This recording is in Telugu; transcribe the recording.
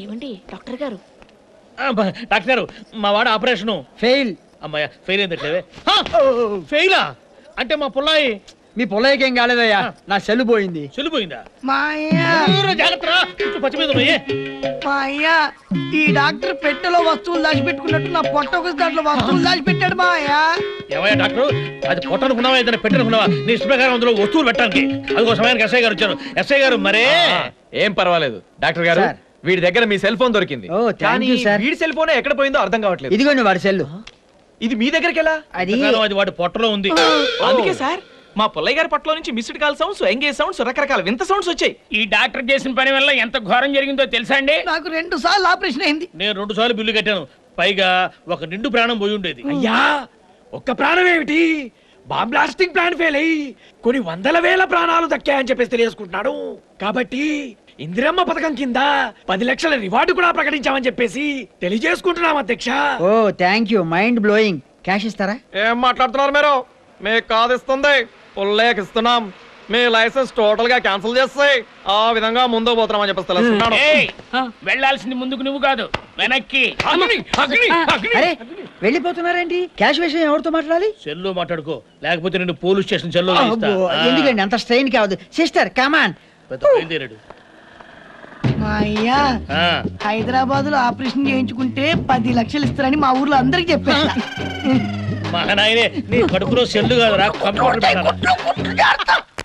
ఏమండి డాక్టర్ గారు? డాక్టర్ గారు, మా వాడు ఆపరేషన్ ఫెయిల్. అమ్మాయ ఫెయిల్ అయిందట్లేవే. ఫెయిలా అంటే మా పుల్లాయి? మీ పొలయ్యకేం కాలేదయ్యా, నా సెల్ పోయింది. చెల్లిపోయిందా? మా అయ్యా, జాగ్రత్త, పచ్చి మీద మా అయ్యా, ఈ డాక్టర్ పెట్టెలో వస్తువులు దాచిపెట్టుకున్నట్టు నా పొట్ట ఒక దాంట్లో వస్తువులు దాచిపెట్టాడు మా అయ్యా. ఏమయ్యా డాక్టర్, అది పొట్టనుకున్నావా ఏదైనా పెట్టనుకున్నావా? నీ ఇష్ట ప్రకారం అందులో వస్తువులు పెట్టడానికి అదిగో సమయానికి ఎస్ఐ గారు వచ్చారు. ఎస్ఐ గారు మరే ఏం పర్వాలేదు డాక్టర్ గారు, వీడి దగ్గర మీ సెల్ ఫోన్ దొరికింది. ఓ, థాంక్ యూ సార్. వీడి సెల్ ఫోన్ ఎక్కడ పోయిందో అర్థం కావట్లేదు. ఇదిగోండి వాడి సెల్. ఇది మీ దగ్గరికి ఎలా? అది వాడి పొట్టలో ఉంది. అందుకే సార్ మా పుల్లయ్య గారి పట్ల నుంచి missed call sounds, engage sounds, రకరకాల వింత సౌండ్స్ వచ్చాయి. ఈ డాక్టర్ చేసిన పని వల్ల ఎంత ఘోరం జరిగిందో తెలుసా అండి? నాకు 2 సార్లు ఆపరేషన్ అయింది. నేను 2 సార్లు బిల్లు కట్టాను. పైగా ఒక నిండు ప్రాణం పోయి ఉండేది. అయ్యా, ఒక్క ప్రాణం ఏమిటి, బాంబ్ బ్లాస్టింగ్ ప్లాన్ ఫెయిల్ అయ్యి కొన్ని వందల వేల ప్రాణాలు దక్కాయని చెప్పేసి తెలియజేసుకుంటున్నాడు. కాబట్టి ఇందిరమ్మ పథకం కింద 10 లక్షల రివార్డు కూడా ప్రకటించామని చెప్పేసి తెలియజేసుకుంటున్నాం అధ్యక్ష. Oh thank you, mind blowing. Cash ఇస్తారా? ఏం మాట్లాడుతున్నారు మీరు? మీకు కాదు ఇస్తుంది, పుల్లయ్యకి ఇస్తున్నాం. మీ లైసెన్స్ టోటల్ గా క్యాన్సిల్ చేస్తే ఆ విధంగా ముందు పోతున్నామని చెప్పేసి తెలుస్తున్నాడు. వెళ్లాల్సింది ముందుకు నువ్వు కాదు, వెనక్కి. అరే వెళ్ళిపోతున్నారేంటి? క్యాష్ విషయం ఎవరితో మాట్లాడాలి? సెల్లో మాట్లాడుకో, లేకపోతే నేను పోలీస్ స్టేషన్ సెల్లో అబ్బో, ఎందుకండి అంత స్ట్రెయిన్ కావద్దు. Sister come on. బయలుదేరాడు. మా అయ్యా, హైదరాబాద్ లో ఆపరేషన్ చేయించుకుంటే 10 లక్షలు ఇస్తారని మా ఊర్లో అందరికి చెప్పారు. మా నాయనే, నీ కడుపులో సెల్లు కాదురా, కంప్యూటర్.